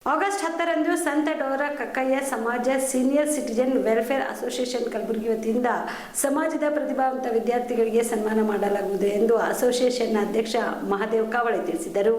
August 10ರಂದು ಸಂತ Dora Kakkayya ಸಮಾಜ senior citizen welfare association Kalaburagi ವತಿಯಿಂದ ಸಮಾಜದ ಪ್ರತಿಭಾವಂತ ವಿದ್ಯಾರ್ಥಿಗಳಿಗೆ ಸನ್ಮಾನ ಮಾಡಲಾಗುವುದು ಎಂದು ಅಸೋಸಿಯೇಷನ್ನ ಅಧ್ಯಕ್ಷ ಮಹಾದೇವ್ ಕಾವಳೆ ತಿಳಿಸಿದರು.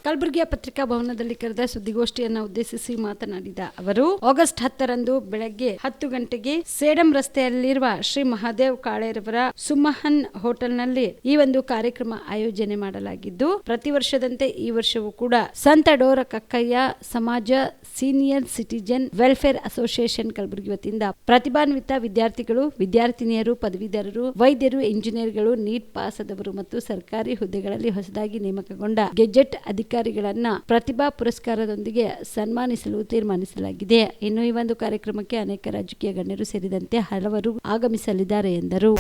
ಕಲಬುರಗಿಯ ಪತ್ರಿಕಾ ಭವನದಲ್ಲಿ ಕರೆದ ಸುದ್ದಿಗೋಷ್ಠಿಯನ್ನು ಉದ್ದೇಶಿಸಿ ಮಾತನಾಡಿದ ಅವರು, ಆಗಸ್ಟ್ 10ರಂದು ಬೆಳಗ್ಗೆ 10 ಗಂಟೆಗೆ ಸೇಡಂ ರಸ್ತೆಯಲ್ಲಿರುವ ಶ್ರೀ ಮಹಾದೇವ್ ಕಾಳೆರವರ ಸುಮಹನ್ ಹೋಟೆಲ್ನಲ್ಲಿ ಈ ಒಂದು ಕಾರ್ಯಕ್ರಮ ಆಯೋಜನೆ ಮಾಡಲಾಗಿದ್ದು, ಪ್ರತಿ ವರ್ಷದಂತೆ ಈ ವರ್ಷವೂ ಕೂಡ ಸಂತ ಡೋರಾ ಕಕ್ಕಯ್ಯ ಸಮಾಜ senior citizen welfare association Kalaburagi ವತಿಯಿಂದ ಪ್ರತಿಭಾನ್ವಿತ ವಿದ್ಯಾರ್ಥಿಗಳು, ವಿದ್ಯಾರ್ಥಿನಿಯರು, ಪದವೀಧರರು, ವೈದ್ಯರು, ಇಂಜಿನಿಯರ್ಗಳು, ನೀಟ್ ಪಾಸ್ ಆದವರು ಮತ್ತು ಸರ್ಕಾರಿ ಹುದ್ದೆಗಳಲ್ಲಿ ಹೊಸದಾಗಿ ನೇಮಕಗೊಂಡ ಗೆಜೆಟ್ ಅಧಿಕಾರಿಗಳನ್ನ ಪ್ರತಿಭಾ ಪುರಸ್ಕಾರದೊಂದಿಗೆ ಸನ್ಮಾನಿಸಲು ತೀರ್ಮಾನಿಸಲಾಗಿದೆ. ಇನ್ನು ಈ ಒಂದು ಕಾರ್ಯಕ್ರಮಕ್ಕೆ ಅನೇಕ ರಾಜಕೀಯ ಗಣ್ಯರು ಸೇರಿದಂತೆ ಹಲವರು ಆಗಮಿಸಲಿದ್ದಾರೆ ಎಂದರು.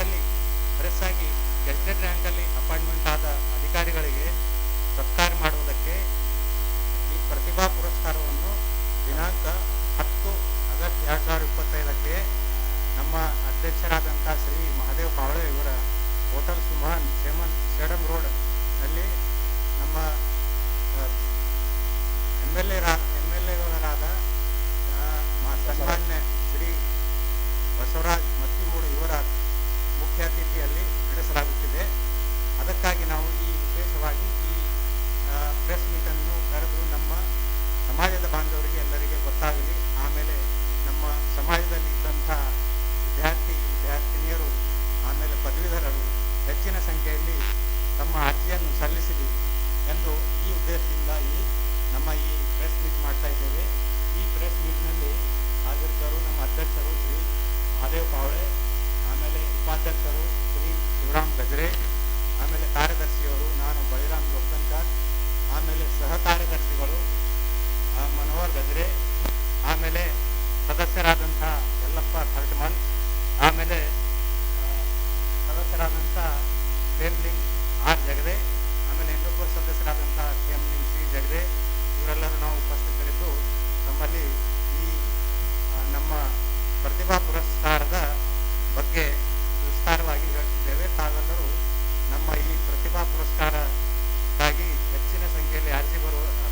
ಅಧಿಕಾರಿಗಳಿಗೆ ಸತ್ಕಾರ ಮಾಡುವುದಕ್ಕೆ ಈ ಪ್ರತಿಭಾ ಪುರಸ್ಕಾರವನ್ನು ದಿನಾಂಕ 10 ಆಗಸ್ಟ್ 2025ಕ್ಕೆ ನಮ್ಮ ಅಧ್ಯಕ್ಷರಾದಂಥ ಶ್ರೀ ಮಹಾದೇವ್ ಕಾವಳೆ ಇವರ ಹೋಟೆಲ್ ಸುಮಹನ್ ಸೇಡಂ ರೋಡ್ ನಲ್ಲಿ ನಮ್ಮ ಎಂಎಲ್ಎಗಳಾದ ಸನ್ಮಾನ್ಯ ಶ್ರೀ ಬಸವರಾಜ್ ಮತ್ತಿಮೂಡು ಇವರ ಮುಖ್ಯ ಅತಿಥಿಯಲ್ಲಿ ನಡೆಸಲಾಗುತ್ತಿದೆ. ಅದಕ್ಕಾಗಿ ನಾವು ಈ ವಿಶೇಷವಾಗಿ ಈ ಪ್ರೆಸ್ ಮೀಟನ್ನು ಕರೆದು ನಮ್ಮ ಸಮಾಜದ ಬಾಂಧವರಿಗೆ ಎಲ್ಲರಿಗೆ ಗೊತ್ತಾಗಲಿ, ಆಮೇಲೆ ನಮ್ಮ ಸಮಾಜದಲ್ಲಿ ಇದ್ದಂಥ ವಿದ್ಯಾರ್ಥಿನಿಯರು, ಆಮೇಲೆ ಪದವೀಧರರು ಹೆಚ್ಚಿನ ಸಂಖ್ಯೆಯಲ್ಲಿ ತಮ್ಮ ಅರ್ಜಿಯನ್ನು ಸಲ್ಲಿಸಲಿ ಎಂದು ಈ ಉದ್ದೇಶದಿಂದ ನಮ್ಮ ಈ ಪ್ರೆಸ್ ಮೀಟ್ ಮಾಡ್ತಾ ಇದ್ದೇವೆ. ಈ ಪ್ರೆಸ್ ಮೀಟ್ನಲ್ಲಿ ಹಾಜರಿದ್ದರು ನಮ್ಮ ಅಧ್ಯಕ್ಷರು ಶ್ರೀ ಮಹಾದೇವ್ ಕಾವಳೆ, ಆಮೇಲೆ ಉಪಾಧ್ಯಕ್ಷರು ಶ್ರೀ ಶಿವರಾಮ್ ಗಜ್ರೆ, ಆಮೇಲೆ ಕಾರ್ಯದರ್ಶಿಯವರು ನಾನು ಬಳಿರಾಮ್ ಜೋಗಂಕರ್, ಆಮೇಲೆ ಸಹ ಕಾರ್ಯದರ್ಶಿಗಳು ಮನೋಹರ್ ಗಜ್ರೆ, ಆಮೇಲೆ ಸದಸ್ಯರಾದಂಥ ಯಲ್ಲಪ್ಪ ಕರ್ಟಮಲ್, ಆಮೇಲೆ ಸದಸ್ಯರಾದಂಥ ಪ್ರೇಮ್ಲಿಂಗ್ ಆರ್ ಜಗದೆ, ಆಮೇಲೆ ಇನ್ನೊಬ್ಬರು ಸದಸ್ಯರಾದಂಥ ಪ್ರೇಮ್ಲಿಂಗ್ ಸಿ ಜಗದೆ, ಇವರೆಲ್ಲರೂ ನಾವು ಉಪಸ್ಥಿತರಿದ್ದು ನಮ್ಮಲ್ಲಿ ಈ ನಮ್ಮ ಪ್ರತಿಭಾ ಪುರಸ್ಕಾರದ ಬಗ್ಗೆ ವಿಸ್ತಾರವಾಗಿ ಹೇಳ್ತಿದ್ದೇವೆ. ತಾವೆಲ್ಲರೂ ನಮ್ಮ ಈ ಪ್ರತಿಭಾ ಪುರಸ್ಕಾರಕ್ಕಾಗಿ ಹೆಚ್ಚಿನ ಸಂಖ್ಯೆಯಲ್ಲಿ ಅರ್ಜಿ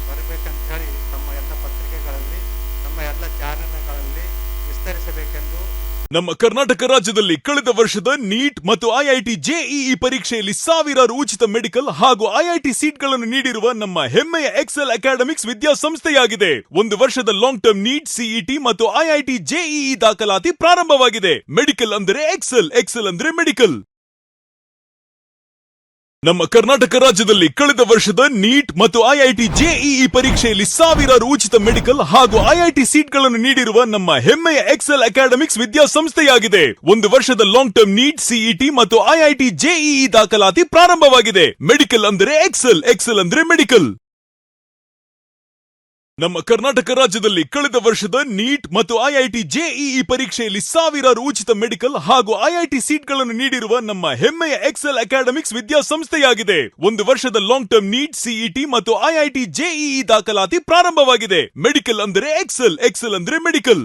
ಬರಬೇಕಂತ ಹೇಳಿ ತಮ್ಮ ಎಲ್ಲ ಪತ್ರಿಕೆಗಳಲ್ಲಿ, ನಮ್ಮ ಎಲ್ಲ ಚಾನೆಲ್ಗಳಲ್ಲಿ ವಿಸ್ತರಿಸಬೇಕೆಂದು. ನಮ್ಮ ಕರ್ನಾಟಕ ರಾಜ್ಯದಲ್ಲಿ ಕಳೆದ ವರ್ಷದ ನೀಟ್ ಮತ್ತು ಐಐಟಿ ಜೆಇಇ ಪರೀಕ್ಷೆಯಲ್ಲಿ ಸಾವಿರಾರು ಉಚಿತ ಮೆಡಿಕಲ್ ಹಾಗೂ ಐಐಟಿ ಸೀಟ್ಗಳನ್ನು ನೀಡಿರುವ ನಮ್ಮ ಹೆಮ್ಮೆಯ ಎಕ್ಸೆಲ್ ಅಕಾಡೆಮಿಕ್ಸ್ ವಿದ್ಯಾಸಂಸ್ಥೆಯಾಗಿದೆ. ಒಂದು ವರ್ಷದ ಲಾಂಗ್ ಟರ್ಮ್ ನೀಟ್, ಸಿಇಟಿ ಮತ್ತು ಐಐಟಿ ಜೆಇಇ ದಾಖಲಾತಿ ಪ್ರಾರಂಭವಾಗಿದೆ. ಮೆಡಿಕಲ್ ಅಂದರೆ ಎಕ್ಸೆಲ್, ಎಕ್ಸೆಲ್ ಅಂದ್ರೆ ಮೆಡಿಕಲ್. ನಮ್ಮ ಕರ್ನಾಟಕ ರಾಜ್ಯದಲ್ಲಿ ಕಳೆದ ವರ್ಷದ ನೀಟ್ ಮತ್ತು ಐಐಟಿ ಜೆಇಇ ಪರೀಕ್ಷೆಯಲ್ಲಿ ಸಾವಿರಾರು ಉಚಿತ ಮೆಡಿಕಲ್ ಹಾಗೂ ಐಐಟಿ ಸೀಟ್ಗಳನ್ನು ನೀಡಿರುವ ನಮ್ಮ ಹೆಮ್ಮೆಯ ಎಕ್ಸೆಲ್ ಅಕಾಡೆಮಿಕ್ಸ್ ವಿದ್ಯಾಸಂಸ್ಥೆಯಾಗಿದೆ. ಒಂದು ವರ್ಷದ ಲಾಂಗ್ ಟರ್ಮ್ ನೀಟ್, ಸಿಇಟಿ ಮತ್ತು ಐಐಟಿ ಜೆಇಇ ದಾಖಲಾತಿ ಪ್ರಾರಂಭವಾಗಿದೆ. ಮೆಡಿಕಲ್ ಅಂದರೆ ಎಕ್ಸೆಲ್, ಎಕ್ಸೆಲ್ ಅಂದ್ರೆ ಮೆಡಿಕಲ್. ನಮ್ಮ ಕರ್ನಾಟಕ ರಾಜ್ಯದಲ್ಲಿ ಕಳೆದ ವರ್ಷದ ನೀಟ್ ಮತ್ತು ಐಐಟಿ ಜೆಇಇ ಪರೀಕ್ಷೆಯಲ್ಲಿ ಸಾವಿರಾರು ಉಚಿತ ಮೆಡಿಕಲ್ ಹಾಗೂ ಐಐಟಿ ಸೀಟ್ಗಳನ್ನು ನೀಡಿರುವ ನಮ್ಮ ಹೆಮ್ಮೆಯ ಎಕ್ಸೆಲ್ ಅಕಾಡೆಮಿಕ್ಸ್ ವಿದ್ಯಾಸಂಸ್ಥೆಯಾಗಿದೆ. ಒಂದು ವರ್ಷದ ಲಾಂಗ್ ಟರ್ಮ್ ನೀಟ್, ಸಿಇಟಿ ಮತ್ತು ಐಐಟಿ ಜೆಇಇ ದಾಖಲಾತಿ ಪ್ರಾರಂಭವಾಗಿದೆ. ಮೆಡಿಕಲ್ ಅಂದರೆ ಎಕ್ಸೆಲ್, ಎಕ್ಸೆಲ್ ಅಂದ್ರೆ ಮೆಡಿಕಲ್.